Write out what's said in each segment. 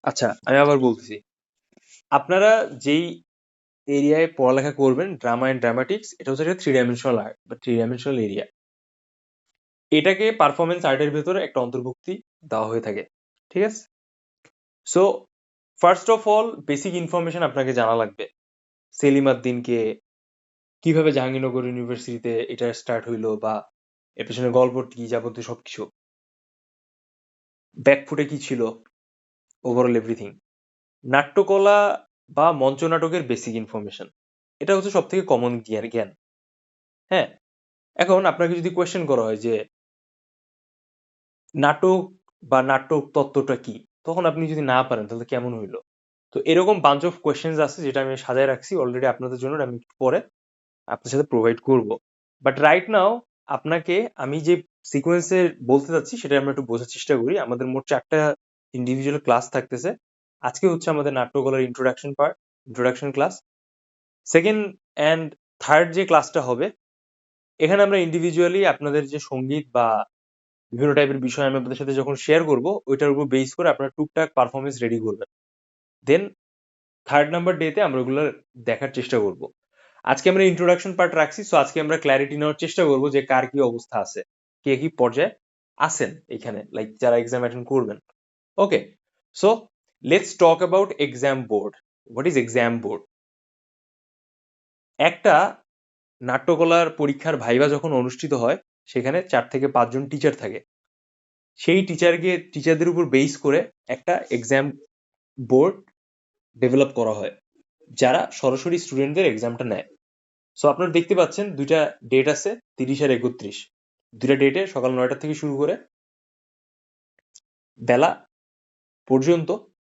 আচ্ছা, আমি আবার বলতেছি, আপনারা যেই এরিয়ায় পড়ালেখা করবেন, ড্রামা এন্ড ড্রামাটিক্স, এটা হচ্ছে একটা থ্রি ডাইমেনশনাল আর্ট বা থ্রি ডাইমেনশনাল এরিয়া। এটাকে পারফরমেন্স আর্টের ভেতরে একটা অন্তর্ভুক্তি দেওয়া হয়ে থাকে। ঠিক আছে? So first of all basic information আপনাকে জানা লাগবে। সেলিম আদ-দ্বীনকে, কিভাবে জাহাঙ্গীরনগর ইউনিভার্সিটিতে এটা স্টার্ট হইলো, বা এর পেছনে গল্প কি, যাবতীয় সবকিছু, ব্যাকফুটে কি ছিল, ওভারঅল এভরিথিং। নাট্যকলা বা মঞ্চ নাটকের বেসিক ইনফরমেশন, এটা হচ্ছে সব থেকে কমন জ্ঞান। হ্যাঁ, এখন আপনাকে যদি কোয়েশ্চেন করা হয় যে নাটক বা নাটক তত্ত্বটা কি, তখন আপনি যদি না পারেন তাহলে কেমন হইলো? তো এরকম বাঞ্চ অফ কোয়েশ্চেন্স আছে যেটা আমি সাজায় রাখছি অলরেডি আপনাদের জন্য, আমি একটু পরে আপনার সাথে প্রোভাইড করব। বাট রাইট নাও আপনাকে আমি যে সিকোয়েন্সে বলতে চাচ্ছি সেটা আমরা একটু বোঝার চেষ্টা করি। আমাদের মোট 4টা ইন্ডিভিজুয়াল ক্লাস থাকতেছে। আজকে হচ্ছে আমাদের নাট্যকলার introduction class. Second and third যে ক্লাসটা হবে, এখানে আমরা ইন্ডিভিজুয়ালি আপনাদের যে সঙ্গীত বা বিভিন্ন টাইপের বিষয় আমি আপনাদের সাথে যখন শেয়ার করব, ওইটার উপর বেস করে আপনারা টুকটাক পারফরমেন্স রেডি করবেন। দেন থার্ড নাম্বার ডেতে আমরা ওগুলো দেখার চেষ্টা করব। আজকে আমরা ইন্ট্রোডাকশন পার্ট রাখছি, সো আজকে আমরা ক্ল্যারিটি নেওয়ার চেষ্টা করব যে কার কি অবস্থা আছে, কে কি পর্যায়ে আছেন এখানে, লাইক যারা এক্সাম অ্যাটেন্ড করবেন। Okay, so let's talk about exam board. What is exam board? একটা নাট্যকলার পরীক্ষার ভাইভা যখন অনুষ্ঠিত হয়, সেখানে 4 থেকে 5 জন টিচার থাকে। সেই টিচারদের উপর বেস করে একটা এক্সাম বোর্ড ডেভেলপ করা হয়, যারা সরাসরি স্টুডেন্টদের এক্সামটা নেয়। সো আপনারা দেখতে পাচ্ছেন দুইটা ডেট আছে, 30 আর 31। দুইটা ডেটে সকাল 9টা থেকে শুরু করে বেলা পর্যন্ত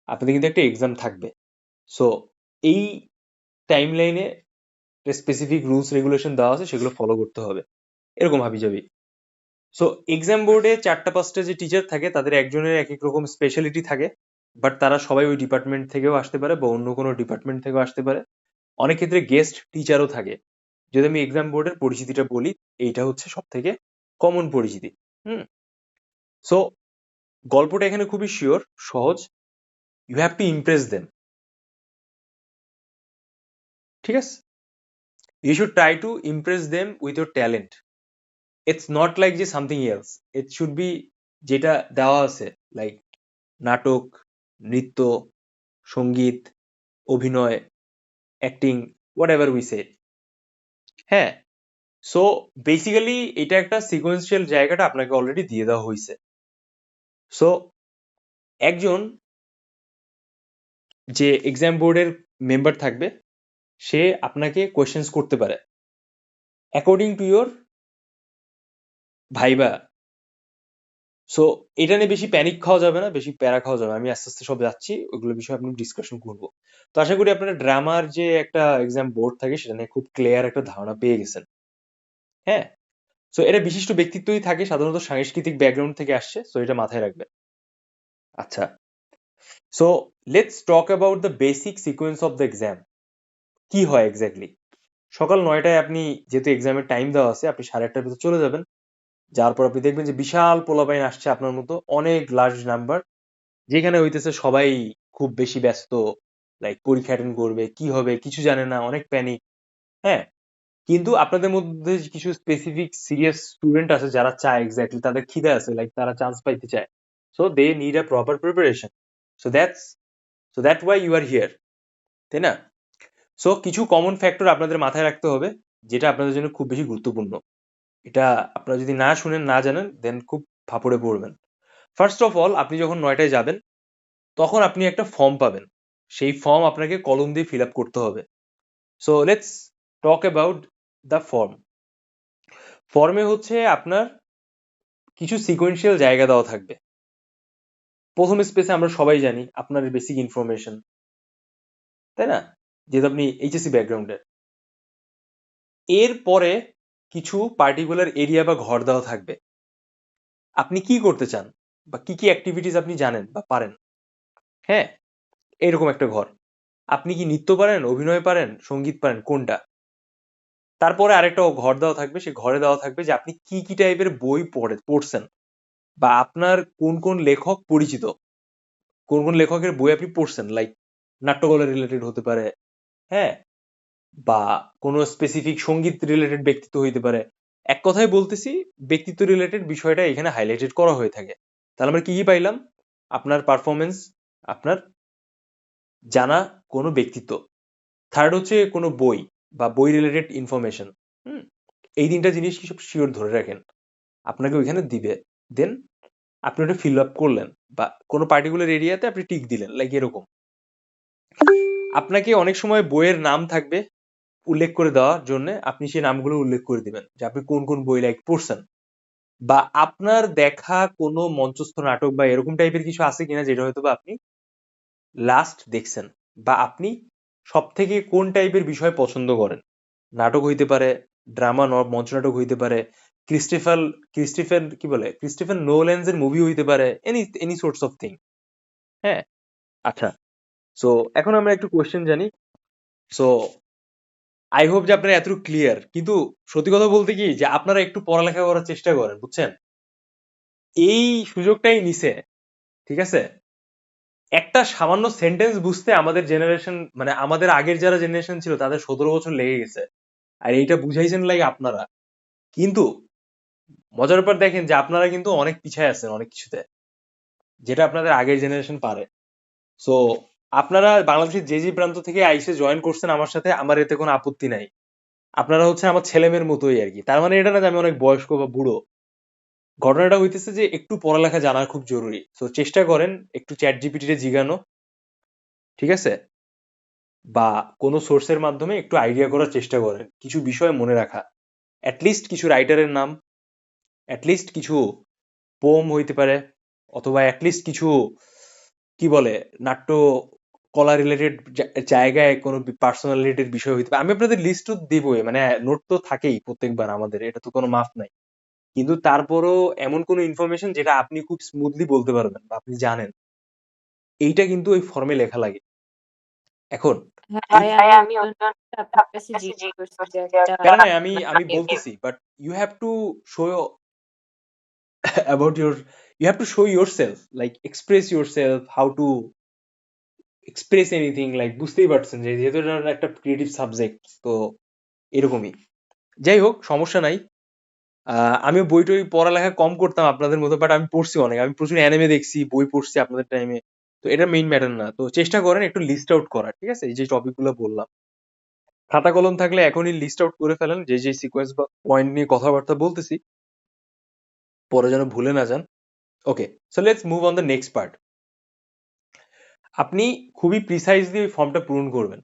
আপনাদের কিন্তু একটা এক্সাম থাকবে। সো এই টাইম লাইনে স্পেসিফিক রুলস রেগুলেশন দেওয়া আছে, সেগুলো ফলো করতে হবে, এরকম হাবিজাবি। সো এক্সাম বোর্ডে 4টা 5টা যে টিচার থাকে, তাদের একজনের এক এক রকম স্পেশালিটি থাকে, বাট তারা সবাই ওই ডিপার্টমেন্ট থেকেও আসতে পারে বা অন্য কোনো ডিপার্টমেন্ট থেকেও আসতে পারে। অনেক ক্ষেত্রে গেস্ট টিচারও থাকে। যদি আমি এক্সাম বোর্ডের পরিচিতিটা বলি, এইটা হচ্ছে সব থেকে কমন পরিচিতি। হুম। সো গল্পটা এখানে খুবই সহজ। You have to impress them. ঠিক আছে? You should try to impress them with your talent. It's not like যে something else. It should be যেটা দেওয়া আছে, লাইক নাটক, নৃত্য, সঙ্গীত, অভিনয়, acting, whatever we say. হ্যাঁ, সো বেসিক্যালি এটা একটা সিকোয়েন্সিয়াল জায়গাটা আপনাকে অলরেডি দিয়ে দেওয়া হয়েছে। সো একজন যে এক্সাম বোর্ডের মেম্বার থাকবে, সে আপনাকে কোয়েশ্চেন্স করতে পারে according to your viva. So এটা নিয়ে বেশি প্যানিক খাওয়া যাবে না, বেশি প্যারা খাওয়া যাবে না। আমি আস্তে আস্তে সব যাচ্ছি, ওইগুলো বিষয়ে আপনি ডিসকাশন করবো। তো আশা করি আপনারা ড্রামার যে একটা এক্সাম বোর্ড থাকে সেটা নিয়ে খুব ক্লিয়ার একটা ধারণা পেয়ে গেছেন। হ্যাঁ, সো এটা বিশিষ্ট ব্যক্তিত্বই থাকে, সাধারণত সাংস্কৃতিক ব্যাকগ্রাউন্ড থেকে আসছে, সো এটা মাথায় রাখবেন। আচ্ছা, so let's talk about the basic sequence of the exam. কি হয় এক্স্যাক্টলি? সকাল 9টায় আপনি, যেহেতু এক্সামের টাইম দেওয়া আছে, আপনি 8:30টার ভিতর চলে যাবেন। যাওয়ার পর আপনি দেখবেন যে বিশাল পোলাপাইন আসছে আপনার মতো, অনেক লার্জ নাম্বার, যেখানে হইতেছে সবাই খুব বেশি ব্যস্ত, লাইক পরীক্ষা অ্যাটেন্ড করবে, কি হবে কিছু জানে না, অনেক প্যানিক। হ্যাঁ, কিন্তু আপনাদের মধ্যে কিছু স্পেসিফিক সিরিয়াস স্টুডেন্ট আছে যারা চায়, এক্স্যাক্টলি তাদের খিদে আছে, লাইক তারা চান্স পাইতে চায়। So they need a proper preparation. So that why you are here, তাই না? সো কিছু কমন ফ্যাক্টর আপনাদের মাথায় রাখতে হবে, যেটা আপনাদের জন্য খুব বেশি গুরুত্বপূর্ণ। এটা আপনারা যদি না শুনেন, না জানেন, দেন খুব ফাপড়ে পড়বেন। ফার্স্ট অফ অল, আপনি যখন 9টায় যাবেন, তখন আপনি একটা ফর্ম পাবেন। সেই ফর্ম আপনাকে কলম দিয়ে ফিল আপ করতে হবে। So let's talk about the form. ফর্মে হচ্ছে আপনার কিছু সিকোয়েন্সিয়াল জায়গা দেওয়া থাকবে। প্রথম স্পেসে আমরা সবাই জানি আপনার বেসিক ইনফরমেশন, তাই না? যেহেতু আপনি এইচএসসি ব্যাকগ্রাউন্ডের। এর পরে কিছু পার্টিকুলার এরিয়া বা ঘর দেওয়া থাকবে। আপনি কি করতে চান বা কি কি অ্যাক্টিভিটিস আপনি জানেন বা পারেন। হ্যাঁ, এরকম একটা ঘর। আপনি কি নৃত্য পারেন, অভিনয় পারেন, সঙ্গীত পারেন, কোনটা? তারপরে আরেকটা ঘর দেওয়া থাকবে, সে ঘরে দেওয়া থাকবে যে আপনি কি কি টাইপের বই পড়ছেন বা আপনার কোন কোন লেখক পরিচিত। কোন কোন লেখকের বই আপনি পড়ছেন, লাইক নাট্যকলা রিলেটেড হতে পারে, হ্যাঁ, বা কোনো স্পেসিফিক সঙ্গীত রিলেটেড ব্যক্তিত্ব হইতে পারে। এক কথায় বলতেছি, ব্যক্তিত্ব রিলেটেড বিষয়টা এখানে হাইলাইটেড করা হয়ে থাকে। তাহলে আমরা কি কি পাইলাম? আপনার পারফরমেন্স, আপনার জানা কোনো ব্যক্তিত্ব, থার্ড হচ্ছে কোনো বই বা বই রিলেটেড ইনফরমেশন। হুম, এই তিনটা জিনিস কি সব শিওর ধরে রাখেন, আপনাকে ওইখানে দিবে। দেন আপনি ওটা ফিল আপ করলেন বা কোনো পার্টিকুলার এরিয়াতে আপনি টিক দিলেন, লাইক এরকম। আপনাকে অনেক সময় বইয়ের নাম থাকবে উল্লেখ করে দেওয়ার জন্য, আপনি সেই নামগুলো উল্লেখ করে দিবেন যে আপনি কোন কোন বই লাইক পড়ছেন, বা আপনার দেখা কোনো মঞ্চস্থ নাটক বা এরকম টাইপের কিছু আছে কিনা যেটা হয়তো বা আপনি লাস্ট দেখছেন, বা আপনি সব থেকে কোন টাইপের বিষয় পছন্দ করেন। নাটক হইতে পারে, ড্রামা, মঞ্চ নাটক হইতে পারে, ক্রিস্টিফার ক্রিস্টিফেন কি বলে ক্রিস্টিফেন নোল্যান্স এর মুভি হইতে পারে, any any swords of thing. হ্যাঁ, আচ্ছা। সো এখন আমরা একটু কোয়েশ্চেন জানি। সো আই হোপ যে আপনারা এতটুকু ক্লিয়ার, কিন্তু সত্যি কথা বলতে কি যে আপনারা একটু পড়ালেখা করার চেষ্টা করেন, বুঝছেন? এই সুযোগটাই নিছে, ঠিক আছে? একটা সামান্য সেন্টেন্স বুঝতে আমাদের জেনারেশন, মানে আমাদের আগের যারা জেনারেশন ছিল তাদের 17 বছর লেগে গেছে, আর এইটা বুঝাইছেন লাগে আপনারা। কিন্তু মজার ব্যাপার দেখেন যে আপনারা কিন্তু অনেক পিছায় আছেন অনেক কিছুতে, যেটা আপনাদের আগের জেনারেশন পারে। সো আপনারা বাংলাদেশের যে যে প্রান্ত থেকে আইসে জয়েন করছেন আমার সাথে, আমার এতে কোনো আপত্তি নাই। আপনারা হচ্ছে আমার ছেলেমেয়ের মতোই আর কি। তার মানে এটা না যে আমি অনেক বয়স্ক বা বুড়ো। ঘটনাটা হইতেছে যে একটু পড়ালেখা জানা খুব জরুরি। সো চেষ্টা করেন একটু চ্যাট জিপিটি তে জিগানো, ঠিক আছে, বা কোনো সোর্সের মাধ্যমে একটু আইডিয়া করার চেষ্টা করেন, কিছু বিষয় মনে রাখা, অ্যাটলিস্ট কিছু রাইটারের নাম, অ্যাটলিস্ট কিছু পোম হইতে পারে, অথবা অ্যাটলিস্ট কিছু কি বলে নাট্য কলা রিলেটেড জায়গায় কোনো পার্সোনাল রিলেটেড বিষয় হইতে পারে। আমি আপনাদের লিস্ট তো দিবই, মানে নোট তো থাকেই প্রত্যেকবার আমাদের, এটা তো কোনো মাফ নাই। কিন্তু তারপরও এমন কোনো ইনফরমেশন যেটা আপনি খুব স্মুথলি বলতে পারবেন বা আপনি জানেন, এইটা কিন্তু ওই ফর্মে লেখা লাগে। এখন হ্যাঁ এই ভাই, আমি ওই জন্য আপনার কাছে জিজ্ঞেস করছি যে একটা প্যারা নাই, আমি আমি বলতেছি, but you have to show about your, you have to show yourself, like express yourself, how to express anything, like বুঝতেই পারছেন যে যেহেতু এটা একটা ক্রিয়েটিভ সাবজেক্ট, তো এরকমই। যাই হোক, সমস্যা নাই। আমিও বই টই পড়ালেখা কম করতাম আপনাদের মতো, বাট আমি পড়ছি অনেক, আমি প্রচুর অ্যানিমে দেখছি, বই পড়ছি আপনাদের টাইমে। তো এটা মেইন ম্যাটার না। তো চেষ্টা করেন একটু লিস্ট আউট করার, ঠিক আছে? এই যে টপিক গুলো বললাম, খাতা কলম থাকলে এখনই লিস্ট আউট করে ফেলেন যে যে সিকোয়েন্স বা পয়েন্ট নিয়ে কথাবার্তা বলতেছি, পরে যেন ভুলে না যান। Okay, so let's move on the next part. আপনি খুবই প্রিসাইজলি ওই ফর্মটা পূরণ করবেন।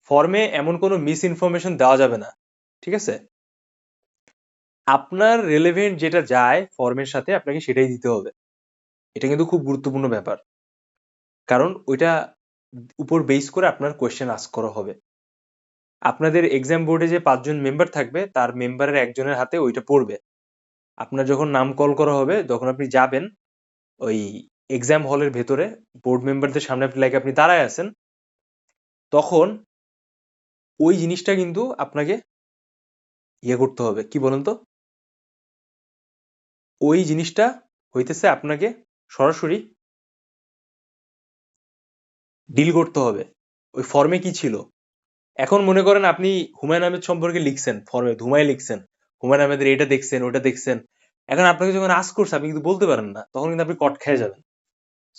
ফর্মে এমন কোনো মিস ইনফরমেশন দেওয়া যাবে না, ঠিক আছে? আপনার রেলেভেন্ট যেটা যায় ফর্মের সাথে আপনাকে সেটাই দিতে হবে। এটা কিন্তু খুব গুরুত্বপূর্ণ ব্যাপার, কারণ ওইটা উপর বেস করে আপনার কোয়েশ্চেন আস্ক করা হবে। আপনাদের এক্সাম বোর্ডে যে 5 জন মেম্বার থাকবে তার মেম্বারের একজনের হাতে ওইটা পড়বে। আপনার যখন নাম কল করা হবে, যখন আপনি যাবেন ওই এক্সাম হলের ভেতরে, বোর্ড মেম্বারদের সামনে আপনি আপনি দাঁড়ায় আছেন, তখন ওই জিনিসটা কিন্তু আপনাকে ইয়ে করতে হবে, কি বলেন তো, ওই জিনিসটা হইতেছে আপনাকে সরাসরি ডিল করতে হবে। ওই ফর্মে কি ছিল, এখন মনে করেন আপনি হুমায়ুন আহমেদ সম্পর্কে লিখছেন, ফর্মে ধুমায় লিখছেন, হুমায়ুন আহমেদের এটা দেখছেন ওটা দেখছেন, এখন আপনাকে যখন আস্ক করছে আপনি কিন্তু বলতে পারেন না, তখন কিন্তু আপনি কট খেয়ে যাবেন।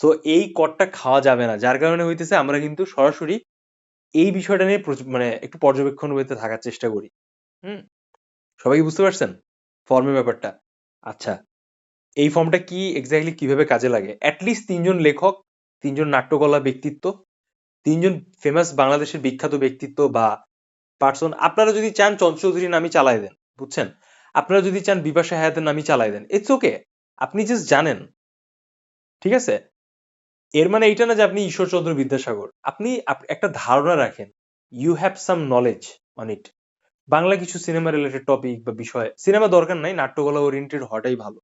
সো এই কটটা খাওয়া যাবে না, যার কারণে হইতেছে আমরা কিন্তু সরাসরি এই বিষয়টা নিয়ে মানে একটু পর্যবেক্ষণ হইতে থাকার চেষ্টা করি। হুম, সবাই কি বুঝতে পারছেন ফর্মের ব্যাপারটা? আচ্ছা, এই ফর্মটা কি এক্স্যাক্টলি কিভাবে কাজে লাগে? অ্যাটলিস্ট 3 জন লেখক, 3 জন নাট্যকলা ব্যক্তিত্ব, 3 জন ফেমাস বাংলাদেশের বিখ্যাত ব্যক্তিত্ব বা পার্সন। আপনারা যদি চান চঞ্চল চৌধুরীর নামই চালাই দেন, বুঝছেন? আপনারা যদি চান বিপাশা হায়াতের নামই চালাই দেন, ইটস ওকে। আপনি জাস্ট জানেন, ঠিক আছে? এর মানে এইটা না যে আপনি ঈশ্বরচন্দ্র বিদ্যাসাগর। আপনি একটা ধারণা রাখেন, you have some knowledge on it. Bangla কিছু সিনেমা রিলেটেড টপিক বা বিষয়, সিনেমা দরকার নাই, নাট্যকলা ওরিয়েন্টেড হওয়াটাই ভালো।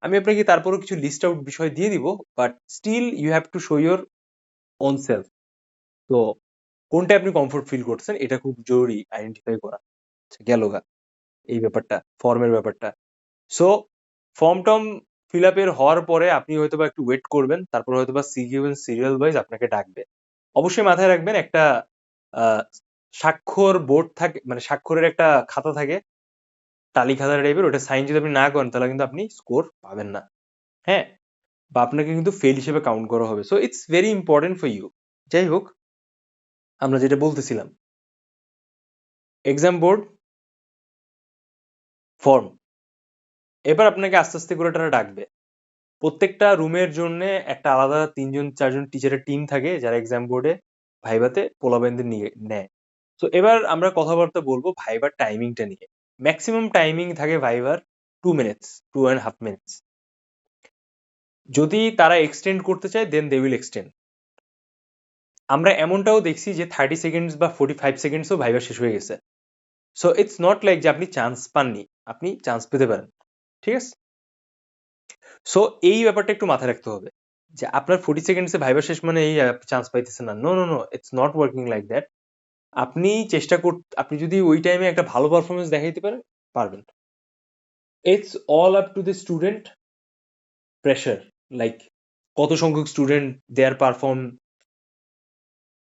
আমি আপনাকে তারপরও কিছু লিস্ট আউট বিষয় দিয়ে দিব, but still you have to show your own self. তো কোনটা আপনি কমফোর্ট ফিল করছেন এটা খুব জরুরি আইডেন্টিফাই করা। গেল গা এই ব্যাপারটা, ফর্মের ব্যাপারটা। সো ফর্ম টর্ম ফিল আপের হওয়ার পরে আপনি হয়তোবা একটু ওয়েট করবেন, তারপর হয়তোবা সিকিউয়েন্স সিরিয়াল ওয়াইজ আপনাকে ডাকবে। অবশ্যই মাথায় রাখবেন একটা আহ, স্বাক্ষর বোর্ড থাকে, মানে স্বাক্ষরের একটা খাতা থাকে, টালি খাতা টাইপের, ওটা সাইন যদি আপনি না করেন তাহলে কিন্তু আপনি স্কোর পাবেন না। হ্যাঁ, বা আপনাকে কিন্তু ফেল হিসেবে কাউন্ট করা হবে। So it's very important for you. যাই হোক, আমরা যেটা বলতেছিলাম, এক্সাম বোর্ড ফর্ম, এবার আপনাকে আস্তে আস্তে করে তারা ডাকবে। প্রত্যেকটা রুমের জন্য একটা আলাদা 3-4জন টিচারের টিম থাকে যারা এক্সাম বোর্ডে ভাইভাতে পোলাবেনদের নিয়ে নেয়। তো এবার আমরা কথাবার্তা বলবো ভাইবার টাইমিংটা নিয়ে। ম্যাক্সিমাম টাইমিং থাকে ভাইবার 2 মিনিটস, 2.5 মিনিটস। যদি তারা এক্সটেন্ড করতে চায় দেন দে উইল এক্সটেন্ড। আমরা এমনটাও দেখছি যে 30 সেকেন্ডস বা 45 সেকেন্ডসও ভাইবা শেষ হয়ে গেছে। সো ইটস নট লাইক যে আপনি চান্স পাননি, আপনি চান্স পেতে পারেন। ঠিক আছে? সো এই ব্যাপারটা একটু মাথায় রাখতে হবে যে আপনার 40 সেকেন্ডসে ভাইবা শেষ মানে এই চান্স পাইতেছেন না। No no no, it's not working like that. আপনি চেষ্টা আপনি যদি ওই টাইমে একটা ভালো পারফরমেন্স দেখাইতে পারেন, পারবেন। It's all up to the student pressure, like কত সংখ্যক স্টুডেন্ট দেয়ার পারফর্ম,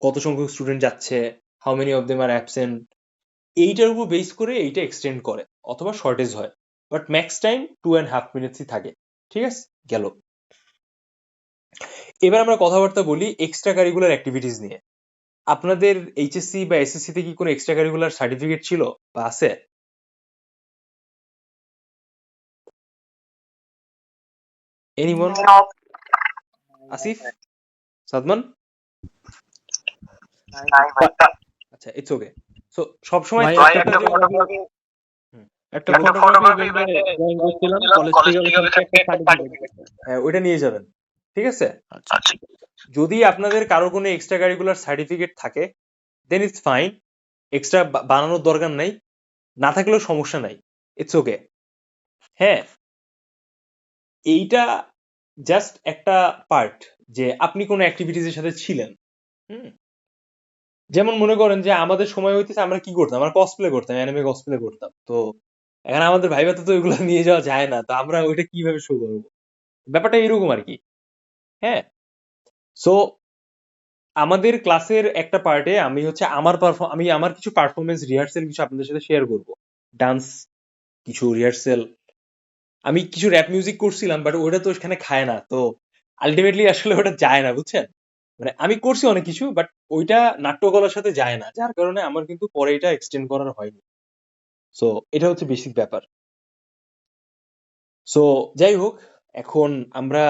কত সংখ্যক স্টুডেন্ট যাচ্ছে, how many of them are absent, এইটার উপর বেস করে এইটা এক্সটেন্ড করে অথবা শর্টেজ হয়। বাট ম্যাক্স টাইম 2.5 মিনিটসই থাকে। ঠিক আছে, গেল। এবার আমরা কথাবার্তা বলি এক্সট্রা কারিকুলার অ্যাক্টিভিটিস নিয়ে। আপনাদের এইচএসসি বা এসএসসি তে কি কোনো এক্সট্রা কারিকুলার সার্টিফিকেট ছিল বা আছে? এনিওয়ান? আসিফ, সাদমান? আচ্ছা, ইটস ওকে। সো সবসময় ভাই চেষ্টা একটা করবেন। ফটোগ্রাফি হুম, একটা ফটোগ্রাফি ইভেন্টে জয়েন করছিলাম কলেজ থেকে ওই থেকে একটা সার্টিফিকেট। হ্যাঁ, ওইটা নিয়ে যাবেন। ঠিক আছে? আচ্ছা যদি আপনাদের কারো কোনো এক্সট্রা কারিকুলার সার্টিফিকেট থাকে দেন ইটস ফাইন, এক্সট্রা বানানোর দরকার নাই, না থাকলেও সমস্যা নাই, ইটস ওকে। হ্যাঁ, এইটা জাস্ট একটা পার্ট যে আপনি কোনো অ্যাক্টিভিটিস এর সাথে ছিলেন। হুম, যেমন মনে করেন যে আমাদের সময় হইতেছে আমরা কি করতাম, আমরা কসপ্লে করতাম, অ্যানিমে কসপ্লে করতাম। তো এখানে আমাদের ভাইভাতে তো এগুলো নিয়ে যাওয়া যায় না, তো আমরা ওইটা কিভাবে শো করবো? ব্যাপারটা এরকম আর কি। হ্যাঁ, সো আমাদের ক্লাসের একটা পার্টে আমি হচ্ছে আমি আমার কিছু পারফরমেন্স রিহার্সেল কিছু আপনাদের সাথে শেয়ার করব। ডান্স কিছু রিহার্সেল, আমি কিছু র্যাপ মিউজিক করছিলাম, বাট ওটা তো এখানে খায় না। তো আলটিমেটলি আসলে ওটা যায় না, বুঝছেন? মানে আমি করছি অনেক কিছু, বাট ওইটা নাট্যকলার সাথে যায় না, যার কারণে আমার কিন্তু পরে এটা এক্সটেন্ড করার হয়নি। সো এটা হচ্ছে বেসিক ব্যাপার। সো যাই হোক, এখন আমরা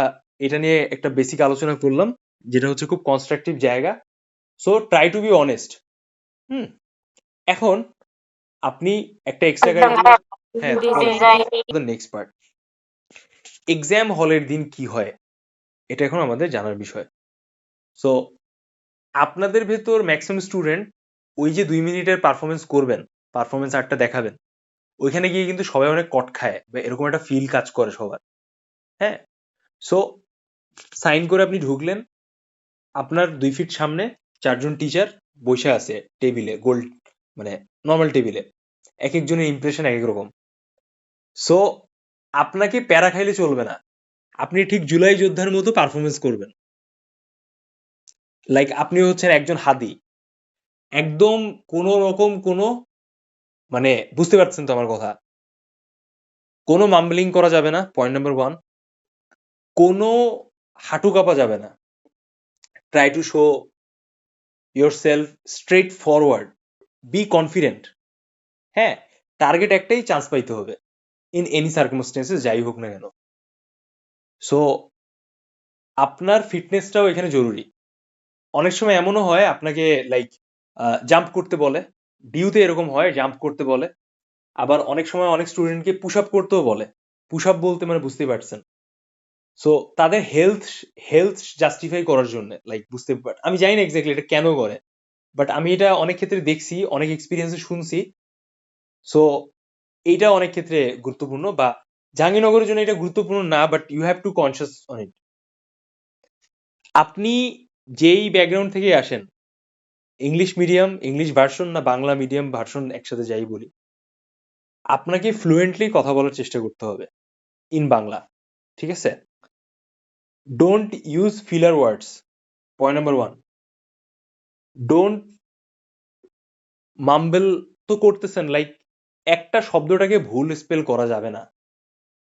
এটা নিয়ে একটা বেসিক আলোচনা করলাম, যেটা হচ্ছে খুব কনস্ট্রাকটিভ জায়গা। So try to be honest. Hmm, এখন আপনি একটা এক্সট্রা কারিকুলার, হ্যাঁ, নেক্সট পার্ট, এক্সাম হলের দিন কি হয় এটা এখন আমাদের জানার বিষয়। সো আপনাদের ভেতর ম্যাক্সিমাম স্টুডেন্ট ওই যে 2 মিনিটের পারফরমেন্স করবেন, পারফরমেন্স আর্টটা দেখাবেন, ওইখানে গিয়ে কিন্তু সবাই অনেক কট খায় বা এরকম একটা ফিল কাজ করে সবার। হ্যাঁ, সো সাইন করে আপনি ঢুকলেন, আপনার 2 ফিট সামনে 4জন টিচার বসে আছে টেবিলে, গোল্ড মানে নর্মাল টেবিলে, এক একজনের ইমপ্রেশন এক এক রকম। সো আপনাকে প্যারা খাইলে চলবে না, আপনি ঠিক জুলাই যোদ্ধার মতো পারফরমেন্স করবেন। লাইক আপনি হচ্ছেন একজন হাদি, একদম কোনো রকম কোনো, মানে বুঝতে পারছেন তো আমার কথা? কোনো মাম্বলিং করা যাবে না, পয়েন্ট নাম্বার 1। কোনো হাঁটু কাঁপা যাবে না। Try to show your self straight forward, be confident. হ্যাঁ, টার্গেট একটাই, চান্স পাইতে হবে ইন এনি সার্কামস্টেন্সেস, যাই হোক না কেন। সো আপনার ফিটনেসটাও এখানে জরুরি। অনেক সময় এমনও হয় আপনাকে লাইক জাম্প করতে বলে, ডিউতে এরকম হয়, জাম্প করতে বলে। আবার অনেক সময় অনেক স্টুডেন্টকে পুশ আপ করতেও বলে। পুশ আপ বলতে মানে বুঝতেই পারছেন। সো তাদের হেলথ জাস্টিফাই করার জন্য, লাইক বুঝতে আমি জানি না এক্স্যাক্টলি এটা কেন করে, বাট আমি এটা অনেক ক্ষেত্রে দেখছি, অনেক এক্সপিরিয়েন্সে শুনছি। সো এইটা অনেক ক্ষেত্রে গুরুত্বপূর্ণ, বা জাহাঙ্গীরনগরের জন্য এটা গুরুত্বপূর্ণ না, but you have to conscious on it. আপনি যেই ব্যাকগ্রাউন্ড থেকে আসেন, ইংলিশ মিডিয়াম, ইংলিশ ভার্সন না বাংলা মিডিয়াম ভার্সন একসাথে যাই বলি, আপনাকে ফ্লুয়েন্টলি কথা বলার চেষ্টা করতে হবে ইন বাংলা। ঠিক আছে? Don't use filler words, point number 1। Don't mumble তো করতেছেন, লাইক একটা শব্দটাকে ভুল স্পেল করা যাবে না।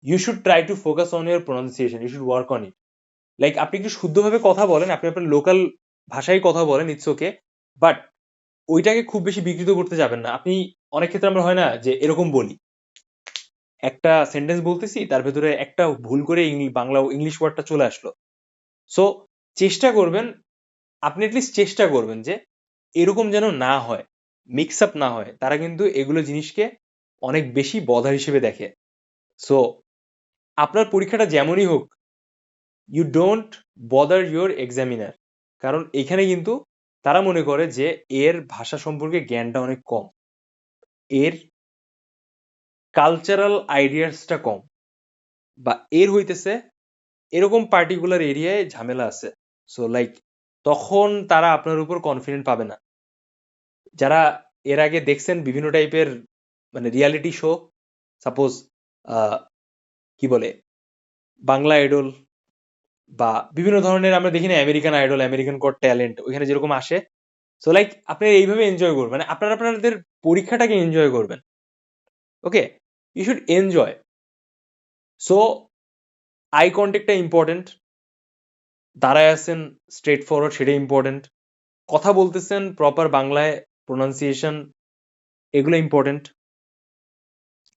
You should try to focus on your pronunciation, you should work on it. Like আপনি একটু শুদ্ধভাবে কথা বলেন, আপনি আপনার লোকাল ভাষায় কথা বলেন, ইটস ওকে, বাট ওইটাকে খুব বেশি বিকৃত করতে যাবেন না। আপনি অনেক ক্ষেত্রে আমরা হয় না যে এরকম বলি, একটা সেন্টেন্স বলতেছি তার ভেতরে একটা ভুল করে বাংলা ইংলিশ ওয়ার্ডটা চলে আসলো। সো চেষ্টা করবেন, আপনি অ্যাটলিস্ট চেষ্টা করবেন যে এরকম যেন না হয়, মিক্স আপ না হয়। তারা কিন্তু এগুলো জিনিসকে অনেক বেশি বদার হিসেবে দেখে। সো আপনার পরীক্ষাটা যেমনই হোক, you don't bother your examiner, কারণ এখানে কিন্তু তারা মনে করে যে এর ভাষা সম্পর্কে জ্ঞানটা অনেক কম, এর কালচারাল আইডিয়াসটা কম, বা এর হইতেছে এরকম পার্টিকুলার এরিয়ায় ঝামেলা আছে। সো লাইক তখন তারা আপনার উপর কনফিডেন্ট পাবে না। যারা এর আগে দেখছেন বিভিন্ন টাইপের মানে রিয়ালিটি শো, সাপোজ কি বলে বাংলা আইডল, বা বিভিন্ন ধরনের আমরা দেখি না American idol, American goat talent, ওইখানে যেরকম আসে। সো লাইক আপনি এইভাবে এনজয় করবেন, মানে আপনারা আপনাদের পরীক্ষাটাকে এনজয় করবেন। Okay, you should enjoy. So I কন্ট্যাক্টটা ইম্পর্টেন্ট, দাঁড়ায় আছেন স্ট্রেট ফরওয়ার্ড, সেটা ইম্পর্টেন্ট। কথা বলতেছেন প্রপার বাংলায়, প্রোনাউন্সিয়েশন, এগুলো ইম্পর্টেন্ট।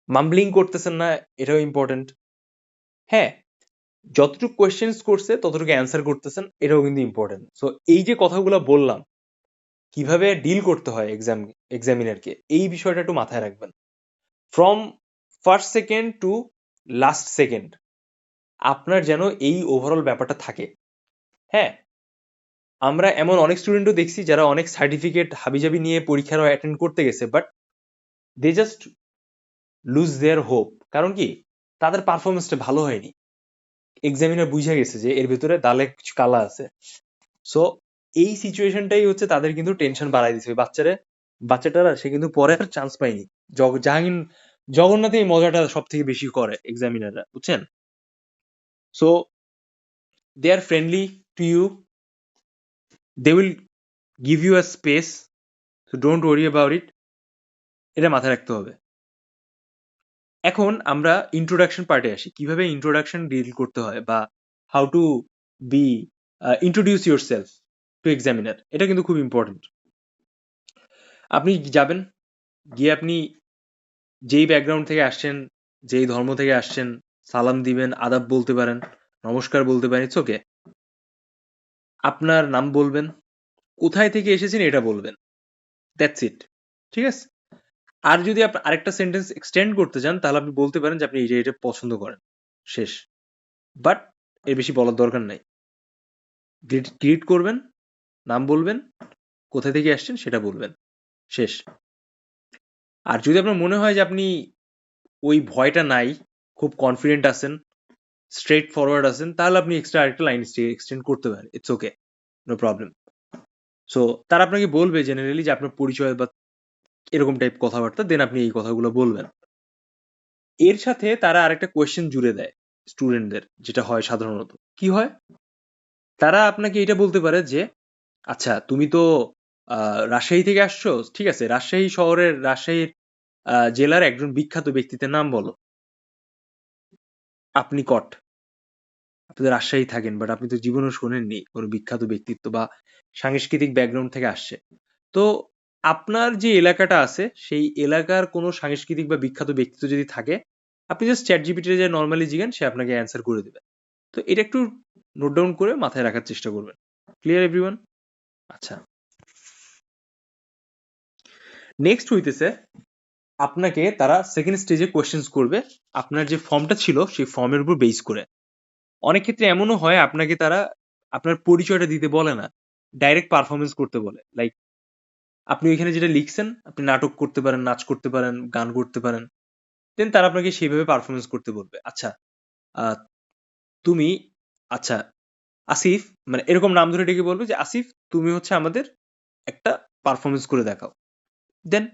মাম্বলিং করতেছেন না, এটাও ইম্পর্টেন্ট। হ্যাঁ, যতটুকু কোয়েশ্চেন্স করছে ততটুকু অ্যান্সার করতেছেন, এটাও কিন্তু ইম্পর্টেন্ট। সো এই যে কথাগুলো বললাম, কিভাবে ডিল করতে হয় এক্সামিনারকে, এই বিষয়টা একটু মাথায় রাখবেন। From first second to last second আপনার যেন এই ওভারঅল ব্যাপারটা থাকে। হ্যাঁ, আমরা এমন অনেক স্টুডেন্টও দেখছি যারা অনেক সার্টিফিকেট হাবিজাবি নিয়ে পরীক্ষারও অ্যাটেন্ড করতে গেছে, but they just lose their hope. কারণ কি, তাদের পারফরমেন্সটা ভালো হয়নি। এক্সামিনার বুঝে গেছে যে এর ভিতরে দালে কিছু কালা আছে। সো এই সিচুয়েশনটাই হচ্ছে তাদের কিন্তু টেনশন বাড়াই দিচ্ছে। বাচ্চাটারা সে কিন্তু পরে আর চান্স পায়নি। জগন্নাথ এই মজাটা সব থেকে বেশি করে এক্সামিনাররা, বুঝছেন? So they are friendly to you, they will give you a space, so don't worry about it. এটা মাথায় রাখতে হবে। এখন আমরা ইন্ট্রোডাকশন পার্টে আসি, কিভাবে ইন্ট্রোডাকশন ডিল করতে হয়, বা how to be introduce yourself to examiner. এটা কিন্তু খুব ইম্পর্টেন্ট। আপনি যাবেন, গিয়ে আপনি যেই ব্যাকগ্রাউন্ড থেকে আসছেন, যেই ধর্ম থেকে আসছেন, সালাম দিবেন, আদাব বলতে পারেন, নমস্কার বলতে পারেন, ইটস ওকে। আপনার নাম বলবেন, কোথায় থেকে এসেছেন এটা বলবেন, দ্যাটস ইট। ঠিক আছে? আর যদি আপনি আরেকটা সেন্টেন্স এক্সটেন্ড করতে চান, তাহলে আপনি বলতে পারেন যে আপনি এটা পছন্দ করেন, শেষ। বাট এর বেশি বলার দরকার নাই। গ্রিট করবেন, নাম বলবেন, কোথা থেকে আসছেন সেটা বলবেন, শেষ। আর যদি আপনার মনে হয় যে আপনি ওই ভয়টা নাই, খুব কনফিডেন্ট আছেন, স্ট্রেট ফরওয়ার্ড আছেন, তাহলে আপনি এক্সট্রা আরেকটা লাইন এক্সটেন্ড করতে পারেন, it's okay, no problem. So তারা আপনাকে বলবে জেনারেলি যে আপনার পরিচয় বা এরকম টাইপ কথাবার্তা, দেন আপনি এই কথাগুলো বলবেন। এর সাথে তারা আরেকটা কোয়েশ্চেন জুড়ে দেয় স্টুডেন্টদের, যেটা হয় সাধারণত। কি হয়, তারা আপনাকে এটা বলতে পারে যে আচ্ছা তুমি তো রাজশাহী থেকে আসছো, ঠিক আছে, রাজশাহীর জেলার একজন বিখ্যাত ব্যক্তিত্বের নাম বলো। আপনি আপনি তো রাজশাহী থাকেন, বাট আপনি তো জীবনেও শোনেননি কোনো বিখ্যাত ব্যক্তিত্ব বা সাংস্কৃতিক ব্যাকগ্রাউন্ড থেকে আসছে। তো আপনার যে এলাকাটা আছে, সেই এলাকার কোনো সাংস্কৃতিক বা বিখ্যাত ব্যক্তিত্ব যদি থাকে, আপনি জাস্ট চ্যাট জিপিটিতে যে নর্মালি জিজ্ঞেন, সে আপনাকে অ্যান্সার করে দেবে। তো এটা একটু নোট ডাউন করে মাথায় রাখার চেষ্টা করবেন। Clear everyone? আচ্ছা, নেক্সট হইতেছে আপনাকে তারা সেকেন্ড স্টেজে কোয়েশ্চেন্স করবে আপনার যে ফর্মটা ছিল সেই ফর্মের উপর বেস করে। অনেক ক্ষেত্রে এমনও হয় আপনাকে তারা আপনার পরিচয়টা দিতে বলে না, ডাইরেক্ট পারফরমেন্স করতে বলে। লাইক আপনি ওইখানে যেটা লিখছেন, আপনি নাটক করতে পারেন, নাচ করতে পারেন, গান করতে পারেন, দেন তারা আপনাকে সেইভাবে পারফরমেন্স করতে বলবে। আচ্ছা আহ, তুমি আচ্ছা আসিফ, মানে এরকম নাম ধরে ডেকে বলবে যে আসিফ তুমি হচ্ছে আমাদের একটা পারফরমেন্স করে দেখাও। Then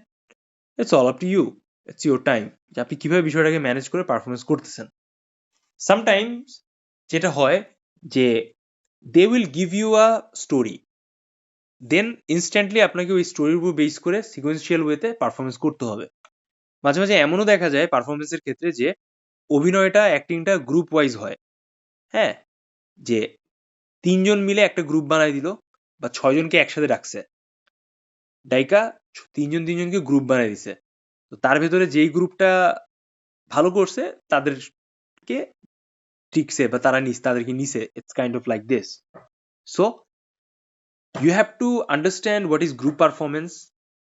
it's all up to you, it's your time, যে আপনি কিভাবে বিষয়টাকে ম্যানেজ করে পারফরমেন্স করতেছেন। সামটাইমস যেটা হয় যে they will give you a story, then instantly আপনাকে ওই স্টোরির উপর বেস করে সিকোয়েন্সিয়াল ওয়েতে পারফরমেন্স করতে হবে। মাঝে মাঝে এমনও দেখা যায় পারফরমেন্সের ক্ষেত্রে যে অভিনয়টা অ্যাক্টিংটা গ্রুপ ওয়াইজ হয়। হ্যাঁ, যে ৩ জন মিলে একটা গ্রুপ বানাই দিল বা ৬ জনকে একসাথে ডাকছে, ডাইকা ৩ জন ৩ জনকে গ্রুপ বানাই দিছে। তো তার ভেতরে যেই গ্রুপটা ভালো করছে তাদেরকে টিকছে বা তাদেরকে নিছে। It's kind of like this. So you have to understand what is group performance,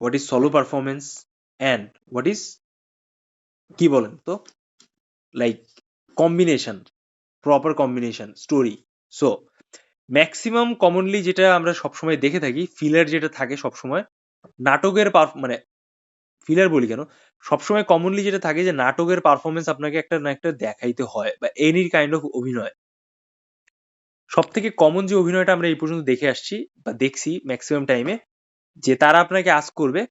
what is solo performance, and what is কি বলেন তো like combination, proper combination story. So maximum commonly যেটা আমরা সবসময় দেখে থাকি, ফিলার যেটা থাকে সবসময় নাটকের মানে ফিলার বলি কেন, সবসময় কমনলি যেটা থাকে যে নাটকের পারফরমেন্স আপনাকে একটা না একটা দেখাইতে হয়, বা এনি কাইন্ড অফ অভিনয়। সব থেকে কমন যে অভিনয়টা আমরা এই পর্যন্ত দেখে আসছি বা দেখছি ম্যাক্সিমাম টাইমে, যে তারা আপনাকে আস্ক করবে,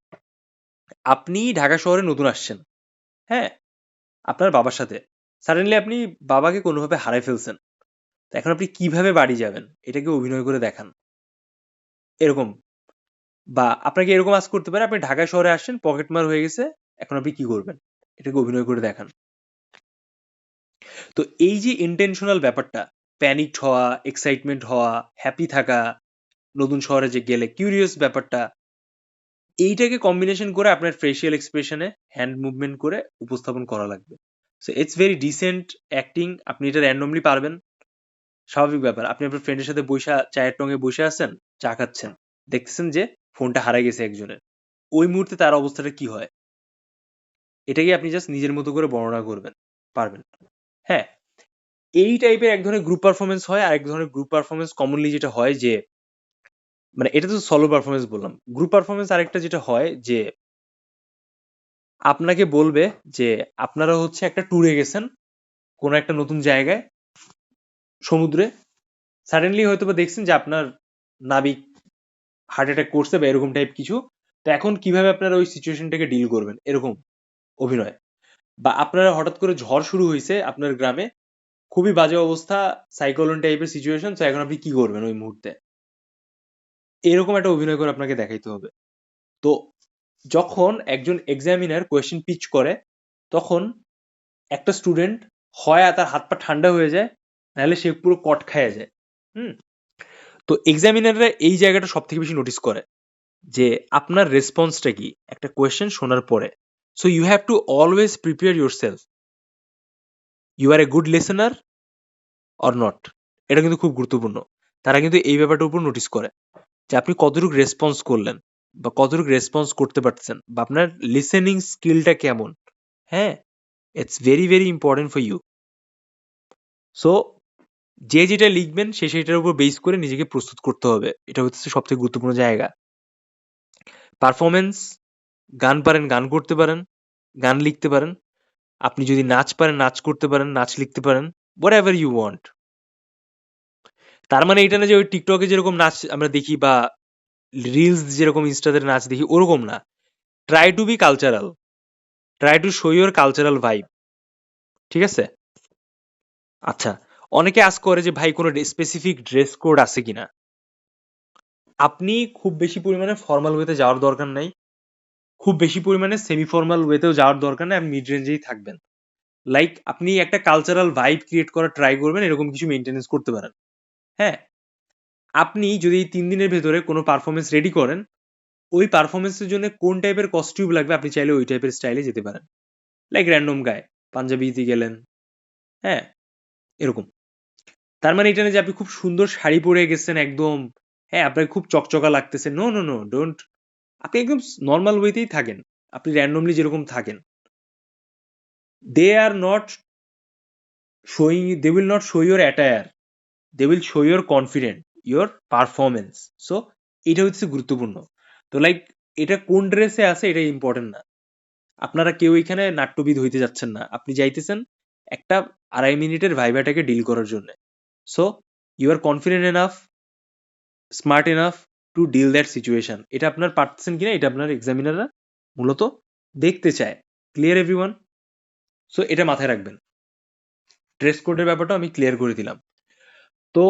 আপনি ঢাকা শহরে নতুন আসছেন, হ্যাঁ, আপনার বাবার সাথে সাডেনলি আপনি বাবাকে কোনোভাবে হারাই ফেলছেন, তো এখন আপনি কিভাবে বাড়ি যাবেন এটাকে অভিনয় করে দেখান, এরকম। বা আপনাকে এরকম আস্ক করতে পারে, আপনি ঢাকা শহরে আসছেন, পকেটমার হয়ে গেছে, এখন আপনি কি করবেন, এটাকে অভিনয় করে দেখান। তো এই যে ইন্টেনশনাল ব্যাপারটা, প্যানিকড হওয়া, এক্সাইটমেন্ট হওয়া, হ্যাপি থাকা, নতুন শহরে যে গেলে কিউরিয়াস ব্যাপারটা, এইটাকে কম্বিনেশন করে আপনার ফেসিয়াল এক্সপ্রেশনে হ্যান্ড মুভমেন্ট করে উপস্থাপন করা লাগবে। So it's very dissent acting. আপনি এটা র্যান্ডমলি পারবেন, স্বাভাবিক ব্যাপার। আপনি আপনার ফ্রেন্ডের সাথে বসে চায়ের টঙে বসে আছেন, চা খাচ্ছেন, দেখতেছেন যে ফোনটা হারাই গেছে একজনের, ওই মুহূর্তে তার অবস্থাটা কি হয়, এটাকে আপনি জাস্ট নিজের মতো করে বর্ণনা করবেন, পারবেন। হ্যাঁ, এই টাইপের এক ধরনের গ্রুপ পারফরমেন্স হয়। আর এক ধরনের গ্রুপ পারফরমেন্স কমনলি যেটা হয় যে, মানে এটা তো সলো পারফরমেন্স বললাম, গ্রুপ পারফরমেন্স আরেকটা যেটা হয় যে আপনাকে বলবে যে আপনারা হচ্ছে একটা ট্যুরে গেছেন কোনো একটা নতুন জায়গায়, সমুদ্রে, সাডেনলি হয়তো বা দেখছেন যে আপনার নাবিক হার্ট অ্যাটাক করছে বা এরকম টাইপ কিছু, তো এখন কিভাবে আপনারা ওই সিচুয়েশনটাকে ডিল করবেন, এরকম অভিনয়। বা আপনারা হঠাৎ করে ঝড় শুরু হয়েছে আপনার গ্রামে, খুবই বাজে অবস্থা, সাইক্লোন টাইপের সিচুয়েশন, তো এখন আপনি কি করবেন ওই মুহূর্তে, এরকম একটা অভিনয় করে আপনাকে দেখাইতে হবে। তো যখন একজন এক্সামিনার কোয়েশ্চেন পিচ করে, তখন একটা স্টুডেন্ট হয় তার হাত পা ঠান্ডা হয়ে যায়, নাহলে সে পুরো কট খাইয়া যায়। হুম। তো এক্সামিনাররা এই জায়গাটা সব থেকে বেশি নোটিস করে যে আপনার রেসপন্সটা কি একটা কোয়েশ্চেন শোনার পরে। So you have to always prepare yourself, you are a good listener or not. এটা কিন্তু খুব গুরুত্বপূর্ণ। তারা কিন্তু এই ব্যাপারটার উপর নোটিস করে যে আপনি কতটুকু রেসপন্স করলেন বা কতটুকু রেসপন্স করতে পারছেন, বা আপনার লিসেনিং স্কিলটা কেমন। হ্যাঁ, it's very very important for you. So যে যেটা লিখবেন সে সেটার উপর বেস করে নিজেকে প্রস্তুত করতে হবে, এটা হচ্ছে সবথেকে গুরুত্বপূর্ণ জায়গা। পারফরমেন্স, গান পারেন গান করতে পারেন, গান লিখতে পারেন, আপনি যদি নাচ পারেন নাচ করতে পারেন, নাচ লিখতে পারেন, হোয়াট এভার ইউ ওয়ান্ট। তার মানে এটা না যে ওই টিকটকে যেরকম নাচ আমরা দেখি বা রিলস যেরকম ইনস্টাতে নাচ দেখি ওরকম না। Try to be cultural, try to show your cultural vibe. ঠিক আছে? আচ্ছা, অনেকে আস্ক করে যে ভাই কোনো স্পেসিফিক ড্রেস কোড আছে কিনা। আপনি খুব বেশি পরিমাণে ফর্মাল ওয়েতে যাওয়ার দরকার নাই, খুব বেশি পরিমাণে সেমি ফর্মাল ওয়েতেও যাওয়ার দরকার নাই, আপনি মিড রেঞ্জেই থাকবেন। লাইক আপনি একটা কালচারাল ভাইব ক্রিয়েট করার ট্রাই করবেন, এরকম কিছু মেনটেনেন্স করতে পারেন। হ্যাঁ, আপনি যদি এই 3 দিনের ভেতরে কোনো পারফরমেন্স রেডি করেন, ওই পারফরমেন্সের জন্য কোন টাইপের কস্টিউম লাগবে আপনি চাইলে ওই টাইপের স্টাইলে যেতে পারেন। লাইক র্যান্ডম গায়ে পাঞ্জাবিতে গেলেন, হ্যাঁ, এরকম। তার মানে এটা না যে আপনি খুব সুন্দর শাড়ি পরে গেছেন একদম, হ্যাঁ, আপনাকে খুব চকচকা লাগতেছে, নো নো নো, ডোন্ট। আপনি একদম নর্মাল ওয়েতেই থাকেন, আপনি র্যান্ডমলি যেরকম থাকেন। They are not showing, they will not show your attire, they will show your confident, your performance. So এটা হচ্ছে গুরুত্বপূর্ণ। তো লাইক এটা কোন ড্রেসে আছে এটা ইম্পর্টেন্ট না। আপনারা কেউ এখানে নাট্যবিদ হইতে যাচ্ছেন না, আপনি যাইতেছেন একটা 2.5 মিনিটের ভাইভাটাকে ডিল করার জন্য। So you are confident enough, smart enough to deal that situation. এটা আপনার পারতেছেন কিনা এটা আপনার এক্সামিনাররা মূলত দেখতে চায়। Clear everyone? সো এটা মাথায় রাখবেন। ড্রেস কোডের ব্যাপারটা আমি ক্লিয়ার করে দিলাম। তো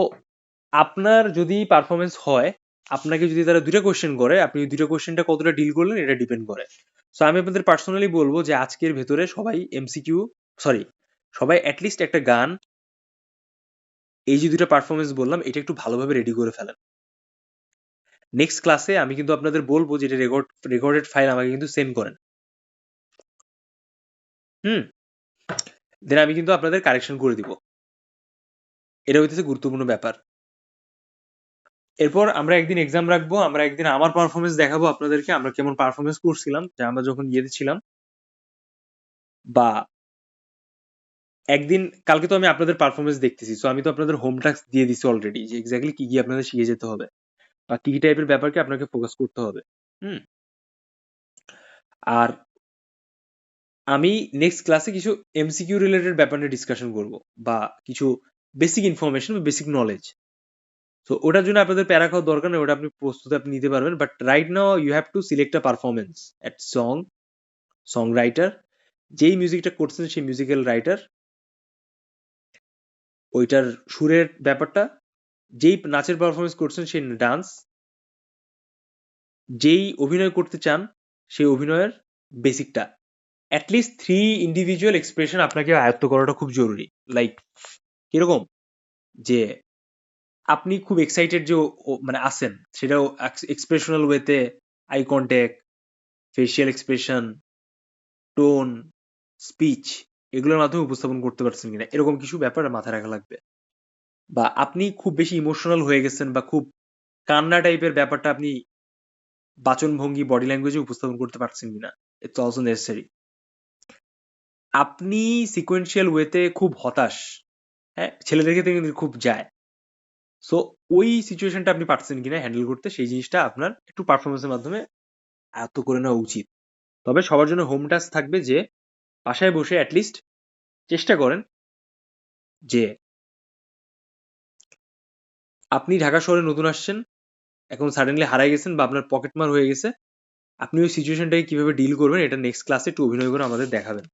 আপনার যদি পারফরমেন্স হয়, আপনাকে যদি তারা 2টা কোয়েশ্চেন করে, আপনি ওই 2টা কোয়েশ্চেনটা কতটা ডিল করলেন এটা ডিপেন্ড করে। সো আমি আপনাদের পার্সোনালি বলবো যে আজকের ভেতরে সবাই এমসিকিউ, সরি, সবাই অ্যাটলিস্ট একটা গান, এই যে 2টা পারফরমেন্স বললাম এটা একটু ভালোভাবে রেডি করে ফেলেন। নেক্সট ক্লাসে আমি কিন্তু আপনাদের বলবো যে এটা রেকর্ডেড ফাইল আমাকে কিন্তু সেন্ড করেন। হুম, দেন আমি কিন্তু আপনাদের কারেকশন করে দিব। এটা হইতেছে গুরুত্বপূর্ণ ব্যাপার। এরপর আমরা একদিন এক্সাম রাখবো, আমরা একদিন আমার পারফরমেন্স দেখাবো আপনাদেরকে, আমরা কেমন পারফরমেন্স করছিলাম যে আমরা যখন ইয়েতে ছিলাম। বা একদিন, কালকে তো আমি আপনাদের পারফরমেন্স দেখতেছি, সো আমি তো আপনাদের হোম টাস্ক দিয়ে দিছি অলরেডি যে এক্স্যাক্টলি কি কি আপনাদের শিখে যেতে হবে বা কি কি টাইপের ব্যাপারকে আপনাকে ফোকাস করতে হবে। হুম, আর আমি নেক্সট ক্লাসে কিছু এমসিকিউ রিলেটেড ব্যাপার নিয়ে ডিসকাশন করব বা কিছু বেসিক ইনফরমেশন বা বেসিক নলেজ। তো ওটার জন্য আপনাদের প্যারা খাওয়ার দরকার নেই, ওটা আপনি প্রস্তুতি আপনি নিতে পারবেন। But right now you have to select a performance at song writer, যেই মিউজিকটা করছেন সেই মিউজিক্যাল রাইটার, ওইটার সুরের ব্যাপারটা, যেই নাচের পারফরমেন্স করছেন সেই ডান্স, যেই অভিনয় করতে চান সেই অভিনয়ের বেসিকটা, অ্যাটলিস্ট 3 ইন্ডিভিজুয়াল এক্সপ্রেশন আপনাকে আয়ত্ত করাটা খুব জরুরি। লাইক কিরকম, যে আপনি খুব এক্সাইটেড যে মানে আছেন, সেটাও এক্সপ্রেশনাল ওয়েতে, eye contact, facial expression, tone, speech, এগুলোর মাধ্যমে উপস্থাপন করতে পারছেন কিনা, এরকম কিছু ব্যাপার মাথায় রাখা লাগবে। বা আপনি খুব বেশি ইমোশনাল হয়ে গেছেন বা খুব কান্না টাইপের ব্যাপারটা আপনি বাচনভঙ্গি, বডি ল্যাঙ্গুয়েজে উপস্থাপন করতে পারছেন কিনা, ইটস অলসো নেসেসারি। আপনি সিকোয়েন্সিয়াল ওয়েতে খুব হতাশ, হ্যাঁ, ছেলেদের ক্ষেত্রে কিন্তু খুব যায়, সো ওই সিচুয়েশনটা আপনি পারছেন কিনা হ্যান্ডেল করতে, সেই জিনিসটা আপনার একটু পারফরমেন্সের মাধ্যমে আয়ত্ত করে নেওয়া উচিত। তবে সবার জন্য হোম টাস্ক থাকবে যে বাসায় বসে অ্যাটলিস্ট চেষ্টা করেন যে আপনি ঢাকা শহরে নতুন আসছেন, এখন সাডেনলি হারাই গেছেন বা আপনার পকেট মার হয়ে গেছে, আপনি ওই সিচুয়েশনটাকে কিভাবে ডিল করবেন এটা নেক্সট ক্লাসে একটু অভিনয় করে আমাদের দেখাবেন।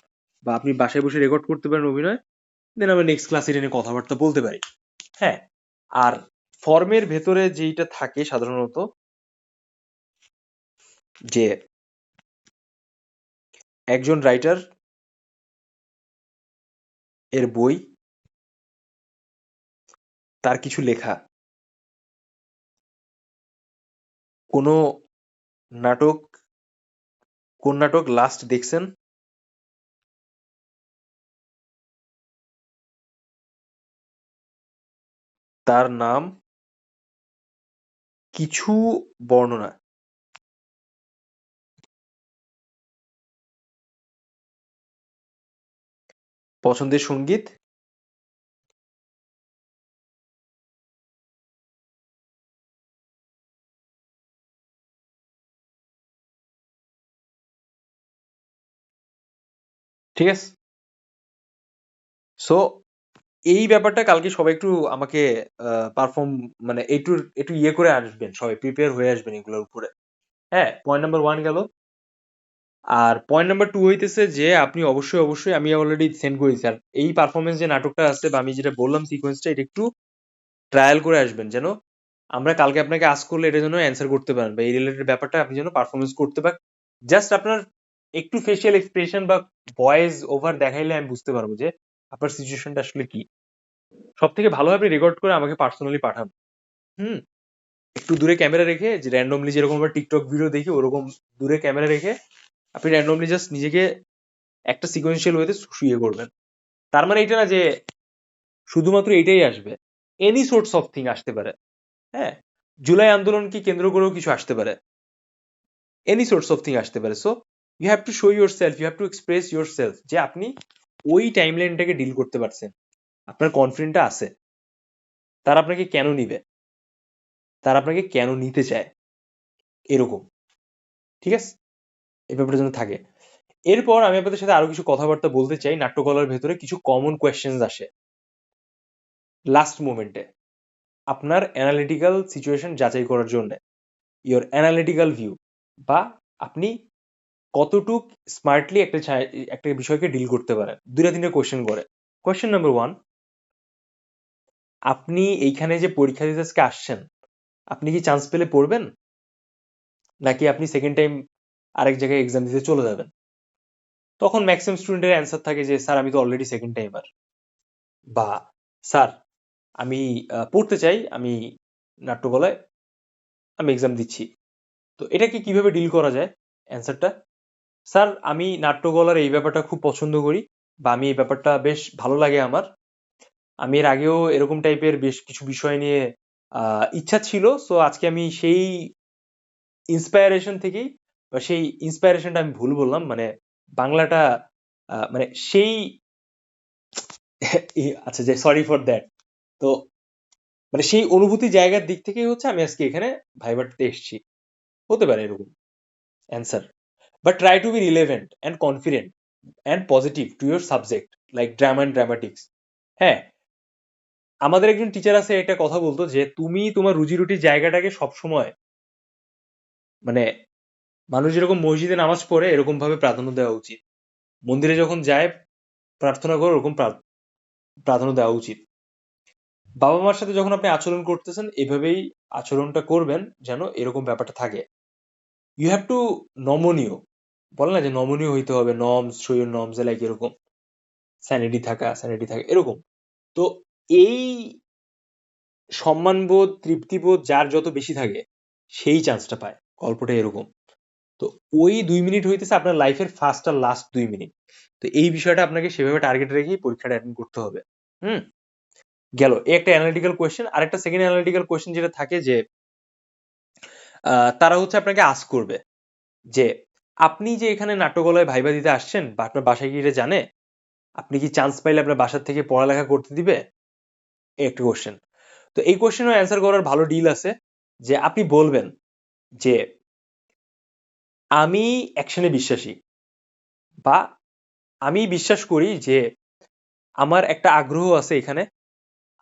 বা আপনি বাসায় বসে রেকর্ড করতে পারেন অভিনয়, দেন আমরা নেক্সট ক্লাসে এটা নিয়ে কথাবার্তা বলতে পারি। হ্যাঁ, আর ফর্মের ভেতরে যেইটা থাকে সাধারণত, যে একজন রাইটার এর বই, তার কিছু লেখা, কোনো নাটক, কোন নাটক লাস্ট দেখছেন, তার নাম, কিছু বর্ণনা, পছন্দের সঙ্গীত, ঠিক আছে? সো এই ব্যাপারটা কালকে সবাই একটু আমাকে পারফর্ম, মানে একটু একটু ইয়ে করে আসবেন, সবাই প্রিপেয়ার হয়ে আসবেন এগুলোর উপরে। হ্যাঁ, পয়েন্ট নাম্বার 1 গেল। আর পয়েন্ট নাম্বার 2 হইতেছে যে আপনি অবশ্যই অবশ্যই, আমি অলরেডি সেন্ড করেছি, আর এই পারফরমেন্স যে নাটকটা আছে বা আমি যেটা বললাম সিকোয়েন্সটা, এটা একটু ট্রায়াল করে আসবেন, যেন আমরা কালকে আপনাকে আস্ক করলে এটা যেন অ্যান্সার করতে পারেন, বা এই রিলেটেড ব্যাপারটা আপনি যেন পারফরমেন্স করতে পারেন। জাস্ট আপনার একটু ফেসিয়াল এক্সপ্রেশন বা ভয়েস ওভার দেখাইলে আমি বুঝতে পারবো যে আপনার সিচুয়েশনটা আসলে কি। সব থেকে ভালো আপনি রেকর্ড করে আমাকে পার্সোনালি পাঠান। হুম, একটু দূরে ক্যামেরা রেখে, যে র্যান্ডমলি যেরকম আমরা টিকটক ভিডিও দেখি ওরকম দূরে ক্যামেরা রেখে আপনি র্যান্ডমলি জাস্ট নিজেকে একটা সিকোয়েন্সিয়াল ওয়েতে শুয়ে করবেন। তার মানে এটা না যে শুধুমাত্র এটাই আসবে, এনি সোর্টস অফ থিং আসতে পারে। হ্যাঁ, জুলাই আন্দোলনকে কেন্দ্র করেও কিছু আসতে পারে, এনি সোর্স অফ থিং আসতে পারে। So you have to show yourself, you have to express yourself, যে আপনি ওই টাইম লাইনটাকে ডিল করতে পারছেন, আপনার কনফিডেন্টটা আছে, তারা আপনাকে কেন নিবে, তারা আপনাকে কেন নিতে চায়, এরকম। ঠিক আছে, এই ব্যাপারটা যেন থাকে। এরপর আমি আপনাদের সাথে আরো কিছু কথাবার্তা বলতে চাই। নাট্যকলার ভেতরে কিছু কমন কোয়েশ্চেন্স আসে লাস্ট মোমেন্টে আপনার অ্যানালিটিক্যাল সিচুয়েশন যাচাই করার জন্য, ইওর অ্যানালিটিক্যাল ভিউ, বা আপনি কতটুক স্মার্টলি একটা বিষয়কে ডিল করতে পারেন। 2-3 কোয়েশ্চেন করে। কোয়েশ্চেন নাম্বার 1, আপনি এইখানে যে পরীক্ষা দিতে আজকে আসছেন, আপনি কি চান্স পেলে পড়বেন, নাকি আপনি সেকেন্ড টাইম আরেক জায়গায় এক্সাম দিতে চলে যাবেন? তখন ম্যাক্সিমাম স্টুডেন্টের অ্যান্সার থাকে যে স্যার আমি তো অলরেডি সেকেন্ড টাইমার, বা স্যার আমি পড়তে চাই, আমি নাট্যকলায় আমি এক্সাম দিচ্ছি। তো এটাকে কিভাবে ডিল করা যায়? অ্যান্সারটা, স্যার আমি নাট্যকলার এই ব্যাপারটা খুব পছন্দ করি, বা আমি এই ব্যাপারটা বেশ ভালো লাগে আমার। আমি এর আগেও এরকম টাইপের বেশ কিছু বিষয় নিয়ে ইচ্ছা ছিল, সো আজকে আমি সেই ইন্সপায়ারেশন থেকেই, বা সেই ইন্সপায়ারেশনটা আমি ভুল বললাম, মানে বাংলাটা মানে সেই আচ্ছা, যে সরি ফর দ্যাট। তো মানে সেই অনুভূতি জায়গার দিক থেকেই হচ্ছে আমি আজকে এখানে ভাইবারতে এসেছি। হতে পারে এরকম answer. But try to be relevant and confident and positive to your subject like drama and dramatics. হ্যাঁ, আমাদের একজন টিচার আছে, একটা কথা বলতো যে তুমি তোমার রুজি রুটির জায়গাটাকে সবসময়, মানে মানুষ যেরকম মসজিদে নামাজ পড়ে এরকম ভাবে প্রাধান্য দেওয়া উচিত, মন্দিরে যখন যায় প্রার্থনা করে ওরকম প্রাধান্য দেওয়া উচিত। বাবা মার সাথে যখন আপনি আচরণ করতেছেন এভাবেই আচরণটা করবেন, যেন এরকম ব্যাপারটা থাকে। ইউ হ্যাভ টু নমনীয়, বলে না যে নমনীয় হইতে হবে, norms show your norms, like এরকম স্যানিটি থাকা এরকম। তো এই সম্মানবোধ তৃপ্তিবোধ যার যত বেশি থাকে সেই চান্সটা পায়। গল্পটা এরকম। তো ওই 2 মিনিট হইতেছে আপনার লাইফের ফার্স্ট আর লাস্ট 2 মিনিট। তো এই বিষয়টা আপনাকে সেভাবে টার্গেট রেখেই পরীক্ষাটা অ্যাটেন্ড করতে হবে। হুম, গেল এই একটা অ্যানালিটিক্যাল কোয়েশ্চেন। আর একটা সেকেন্ড অ্যানালিটিক্যাল কোয়েশ্চেন যেটা থাকে যে তারা হচ্ছে আপনাকে আস্ক করবে যে আপনি যে এখানে নাট্যকলায় ভাইবা দিতে আসছেন, বা আপনার বাসায় গিয়ে এটা জানে, আপনি কি চান্স পাইলে আপনার বাসার থেকে পড়ালেখা করতে দিবে? এই একটা কোয়েশ্চেন। তো এই কোয়েশ্চেনের অ্যান্সার করার ভালো ডিল আছে, যে আপনি বলবেন যে আমি অ্যাকশনে বিশ্বাসী, বা আমি বিশ্বাস করি যে আমার একটা আগ্রহ আছে এখানে,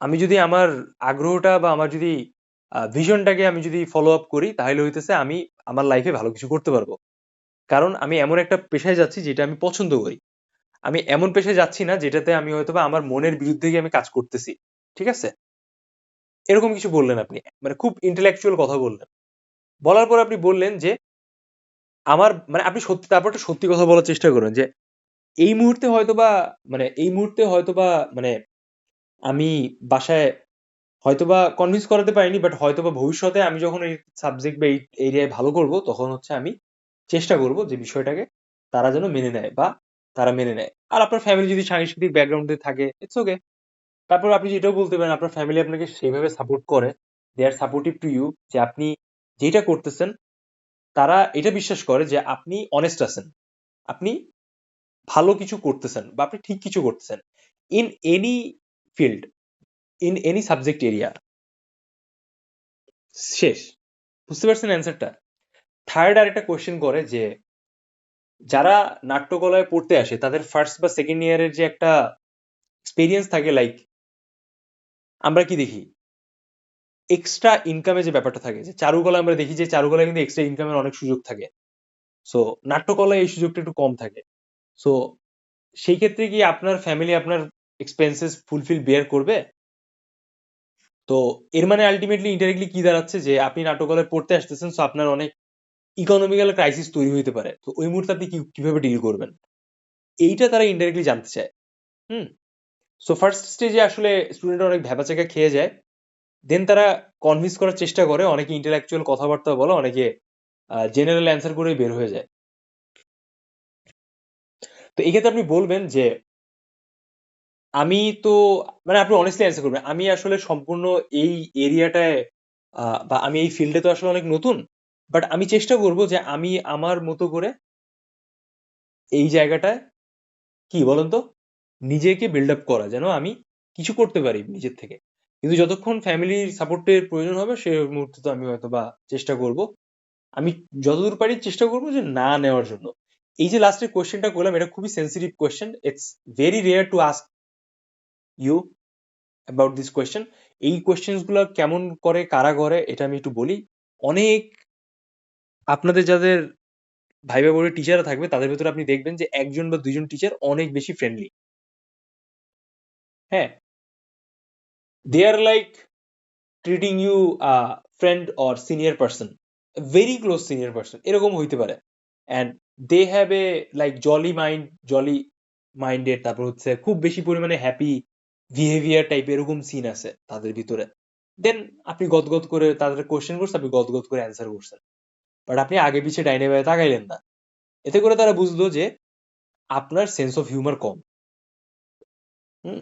আমি যদি আমার আগ্রহটা বা আমার যদি ভিশনটাকে আমি যদি ফলো আপ করি তাহলে হইতেছে আমি আমার লাইফে ভালো কিছু করতে পারবো। কারণ আমি এমন একটা পেশায় যাচ্ছি যেটা আমি পছন্দ করি। আমি এমন পেশায় যাচ্ছি না যেটাতে আমি হয়তোবা আমার মনের বিরুদ্ধে গিয়ে আমি কাজ করতেছি। ঠিক আছে? এরকম কিছু বললেন আপনি, মানে খুব ইন্টেলেকচুয়াল কথা বললেন। বলার পর আপনি বললেন যে আমার, মানে আপনি সত্যি, তারপর একটা সত্যি কথা বলার চেষ্টা করেন যে এই মুহূর্তে হয়তোবা, মানে আমি বাসায় হয়তোবা কনভিন্স করাতে পারিনি, বাট হয়তোবা ভবিষ্যতে আমি যখন এই সাবজেক্ট বা এই এরিয়ায় ভালো করব তখন হচ্ছে আমি চেষ্টা করব যে বিষয়টাকে তারা যেন মেনে নেয়, বা তারা মেনে নেয়। আর আপনার ফ্যামিলি যদি সাংস্কৃতিক ব্যাকগ্রাউন্ডে থাকে, ইটস ওকে। তারপর আপনি যেটাও বলতে পারেন, আপনার ফ্যামিলি আপনাকে সেইভাবে সাপোর্ট করে, দে আর সাপোর্টিভ টু ইউ, যে আপনি যেটা করতেছেন তারা এটা বিশ্বাস করে যে আপনি অনেস্ট আছেন, আপনি ভালো কিছু করতেছেন, বা আপনি ঠিক কিছু করতেছেন in any field, in any subject area. শেষ। বুঝতে পারছেন অ্যান্সারটা? থার্ড আর একটা কোয়েশ্চেন করে যে যারা নাট্যকলায় পড়তে আসে তাদের ফার্স্ট বা সেকেন্ড ইয়ারের যে একটা এক্সপিরিয়েন্স থাকে, লাইক আমরা কি দেখি এক্সট্রা ইনকামে যে ব্যাপারটা থাকে, যে চারুকলা আমরা দেখি যে চারুকলায় কিন্তু এক্সট্রা ইনকামের অনেক সুযোগ থাকে। সো নাট্যকলায় এই সুযোগটা একটু কম থাকে। সো সেই ক্ষেত্রে কি আপনার ফ্যামিলি আপনার এক্সপেন্সেস ফুলফিল বেয়ার করবে? তো এর মানে আলটিমেটলি ইনডাইরেক্টলি কি দাঁড়াচ্ছে, যে আপনি নাট্যকলায় পড়তে আসতেছেন, সো আপনার অনেক ইকোনমিক্যাল ক্রাইসিস তৈরি হইতে পারে। তো ওই মুহূর্তে আপনি কিভাবে ডিল করবেন, এইটা তারা ইনডাইরেক্টলি জানতে চায়। হুম। সো ফার্স্ট স্টেজে আসলে স্টুডেন্টরা অনেক ভ্যাবাচ্যাকা খেয়ে যায়, দেন তারা কনভিন্স করার চেষ্টা করে, অনেকে ইন্টেলেকচুয়াল কথাবার্তা বলে, অনেকে জেনারেল অ্যান্সার করে বের হয়ে যায়। তো এই ক্ষেত্রে আপনি বলবেন যে আমি তো, মানে আপনি অনেস্টলি অ্যান্সার করবেন, আমি আসলে সম্পূর্ণ এই এরিয়াটায় বা আমি এই ফিল্ডে তো আসলে অনেক নতুন, বাট আমি চেষ্টা করব যে আমি আমার মতো করে এই জায়গাটায়, কি বলেন তো, নিজেকে বিল্ড আপ করা, যেন আমি কিছু করতে পারি নিজের থেকে। কিন্তু যতক্ষণ ফ্যামিলির সাপোর্টের প্রয়োজন হবে সেই মুহূর্তে তো আমি হয়তো বা চেষ্টা করব, আমি যতদূর পারি চেষ্টা করবো যে না নেওয়ার জন্য। এই যে লাস্টের কোয়েশ্চেনটা করলাম, এটা খুবই sensitive question, it's very rare to ask you about this question. এই কোয়েশ্চেন গুলো কেমন করে কারা করে এটা আমি একটু বলি। অনেক আপনাদের যাদের ভাইবা বোর্ডের টিচাররা থাকবে তাদের ভেতরে আপনি দেখবেন যে একজন বা দুইজন টিচার অনেক বেশি ফ্রেন্ডলি। হ্যাঁ, they are like treating you friend or senior person, very close senior person, এরকম হইতে পারে। And they have a like jolly minded, তারপর হচ্ছে খুব বেশি পরিমাণে হ্যাপি বিহেভিয়ার টাইপ, এরকম সিন আছে তাদের ভিতরে। দেন আপনি গদগদ করে তাদের কোশ্চেন করছেন, আপনি গদগদ করে অ্যান্সার করছেন, বাট আপনি আগে পিছে ডাইনে বাইরে তাকাইলেন না। এতে করে তারা বুঝলো যে আপনার সেন্স অফ হিউমার কম। হুম,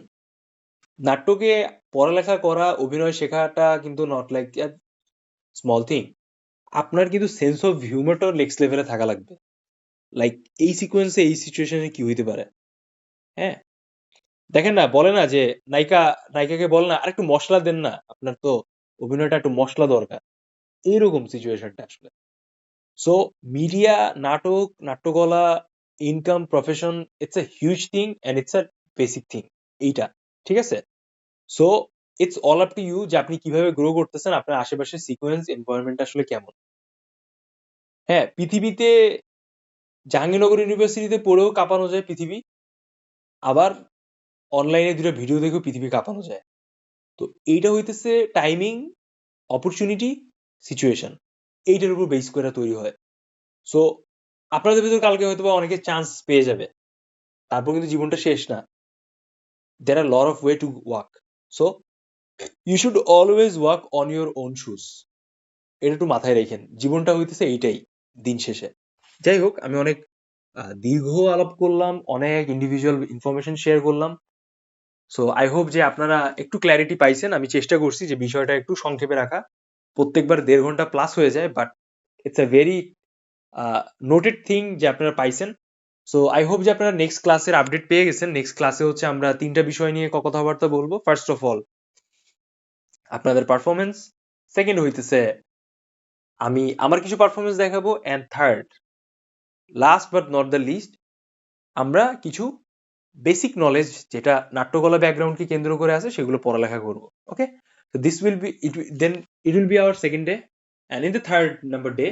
নাটকে পড়ালেখা করা, অভিনয় শেখাটা কিন্তু নট লাইক স্মল থিং। আপনার কিন্তু সেন্স অফ হিউমারটাও নেক্সট লেভেলে থাকা লাগবে। লাইক এই সিকোয়েন্সে এই সিচুয়েশনে কি হইতে পারে। হ্যাঁ, দেখেন না, বলে না যে নায়িকাকে বলে না আরেকটু মশলা দেন না, আপনার তো অভিনয়টা একটু মশলা দরকার, এইরকম সিচুয়েশনটা আসলে। সো মিডিয়া, নাটক, নাট্যকলা, income, profession, it's a huge thing and it's a basic thing এইটা, ঠিক আছে? So it's all up to you যে আপনি কিভাবে গ্রো করতেছেন, আপনার আশেপাশের সিকোয়েন্স এনভায়রনমেন্ট আসলে কেমন। হ্যাঁ, পৃথিবীতে জাহাঙ্গীরনগর ইউনিভার্সিটিতে পড়েও কাঁপানো যায় পৃথিবী, আবার অনলাইনে দুটো ভিডিও দেখেও পৃথিবী কাঁপানো যায়। তো এইটা হইতেছে টাইমিং, অপরচুনিটি, সিচুয়েশন, এইটার উপর বেস করে তৈরি হয়। সো আপনাদের ভিতর কালকে হয়তো বা অনেকে চান্স পেয়ে যাবে, তারপর কিন্তু জীবনটা শেষ না। there are a lot of way to walk, so you should always walk on your own shoes. এটা একটু মাথায় রেখেন, জীবনটা হইতেছে এইটাই দিন শেষে। যাই হোক, আমি অনেক দীর্ঘ আলাপ করলাম, অনেক ইন্ডিভিজুয়াল ইনফরমেশন শেয়ার করলাম। সো আই হোপ যে আপনারা একটু ক্ল্যারিটি পাইছেন। আমি চেষ্টা করছি যে বিষয়টা একটু সংক্ষেপে রাখা, প্রত্যেকবার 1.5 ঘন্টা প্লাস হয়ে যায়, but it's a very noted thing যে আপনারা পাইছেন। সো আই হোপ যে আপনারা নেক্সট ক্লাসের আপডেট পেয়ে গেছেন। নেক্সট ক্লাসে হচ্ছে আমরা 3টা বিষয় নিয়ে কথাবার্তা বলবো। ফার্স্ট অফ অল আপনাদের পারফরমেন্স, সেকেন্ড হইতেছে আমি আমার কিছু পারফরমেন্স দেখাবো, and third last but not the least আমরা কিছু বেসিক নলেজ যেটা নাট্যকলা ব্যাকগ্রাউন্ডকে কেন্দ্র করে আছে সেগুলো পড়ালেখা করবো। ওকে, তো this will be it will be our second day, and in the third number day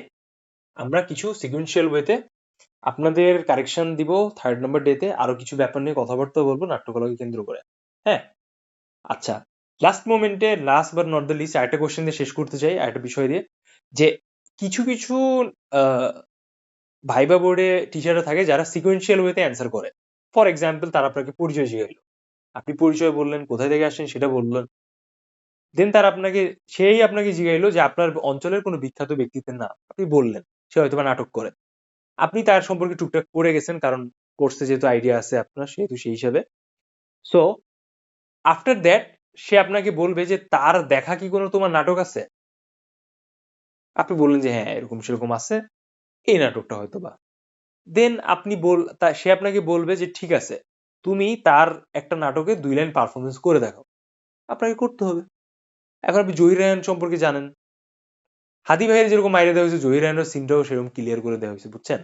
আমরা কিছু সিকুয়েন্সিয়াল ওয়েতে আপনাদের কারেকশন দিব। থার্ড নাম্বার ডেতে আরো কিছু ব্যাপার নিয়ে কথাবার্তা বলবো নাট্যকলাকে কেন্দ্র করে। হ্যাঁ, আচ্ছা, লাস্ট মোমেন্টে last but not the least আরেকটা কোশ্চেন দিয়ে শেষ করতে চাই, আরেকটা বিষয় দিয়ে, যে কিছু কিছু ভাইবা বোর্ডে টিচাররা থাকে যারা সিকুয়েন্সিয়াল ওয়েতে অ্যান্সার করে। ফর এক্সাম্পল, তারা আপনাকে পরিচয় জিজ্ঞাসা, আপনি পরিচয় বললেন, কোথায় থেকে আসছেন সেটা বললেন, দেন তারা সেই আপনাকে জিজ্ঞাইলো যে আপনার অঞ্চলের কোনো বিখ্যাত ব্যক্তিত্বের নাম, আপনি বললেন, সে হয়তো বা নাটক করে, আপনি তার সম্পর্কে টুকটাক করে গেছেন, কারণ কোর্সে যেহেতু আইডিয়া আছে আপনার, সেহেতু সেই হিসাবে। সো আফটার দ্যাট সে আপনাকে বলবে যে তার দেখা কি কোনো তোমার নাটক আছে? আপনি বললেন যে হ্যাঁ, এরকম সেরকম আছে, এই নাটকটা হয়তো বা। দেন সে আপনাকে বলবে যে ঠিক আছে, তুমি তার একটা নাটকে 2 লাইন পারফরমেন্স করে দেখাও। আপনাকে করতে হবে। এখন আপনি জহির রায়হান সম্পর্কে জানেন, হাদি ভাইয়ের যেরকম মাইরে দেওয়া হয়েছে, জহির রায়হানের সিনটাও সেরকম ক্লিয়ার করে দেওয়া হয়েছে, বুঝছেন?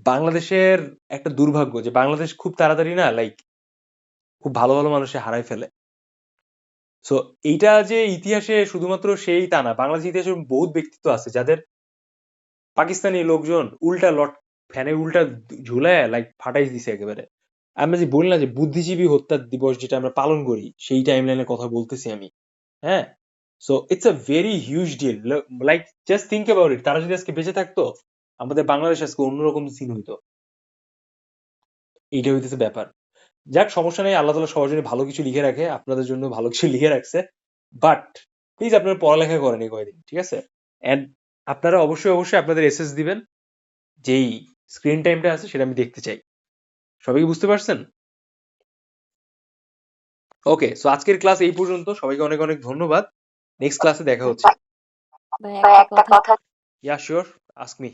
বাংলাদেশের একটা দুর্ভাগ্য যে বাংলাদেশ খুব তাড়াতাড়ি না লাইক খুব ভালো ভালো মানুষে হারাই ফেলে। সো এইটা যে ইতিহাসে শুধুমাত্র সেই তা না, বাংলাদেশ ইতিহাসে বহুত ব্যক্তিত্ব আছে যাদের পাকিস্তানি লোকজন ফ্যানে উল্টা ঝুলায় লাইক ফাটাই দিছে একেবারে। আমরা যে বলি না যে বুদ্ধিজীবী হত্যা দিবস যেটা আমরা পালন করি, সেই টাইম লাইনের কথা বলতেছি আমি। হ্যাঁ, so it's a very huge deal. Like just think about it, তারা যদি আজকে বেঁচে থাকতো, আমাদের বাংলাদেশ আজকে অন্যরকম সিন হইতো। এইটা হইতেছে ব্যাপার। যাক, সমস্যা নেই, আল্লাহ তাআলা সবার জন্য ভালো কিছু লিখে রাখে, আপনাদের জন্য ভালো কিছু লিখে রাখছে। বাট প্লিজ আপনারা পড়ালেখা করেন এই কয়দিন, ঠিক আছে? অ্যান্ড আপনারা অবশ্যই অবশ্যই আপনাদের এসএস দিবেন, যেই স্ক্রিন টাইমটা আছে সেটা আমি দেখতে চাই। সবাই কি বুঝতে পারছেন? ওকে, সো আজকের ক্লাস এই পর্যন্ত। সবাইকে অনেক অনেক ধন্যবাদ। নেক্সট ক্লাসে দেখা হচ্ছে। ভাই একটা কথা ইয়া শিওর, আস্ক মি।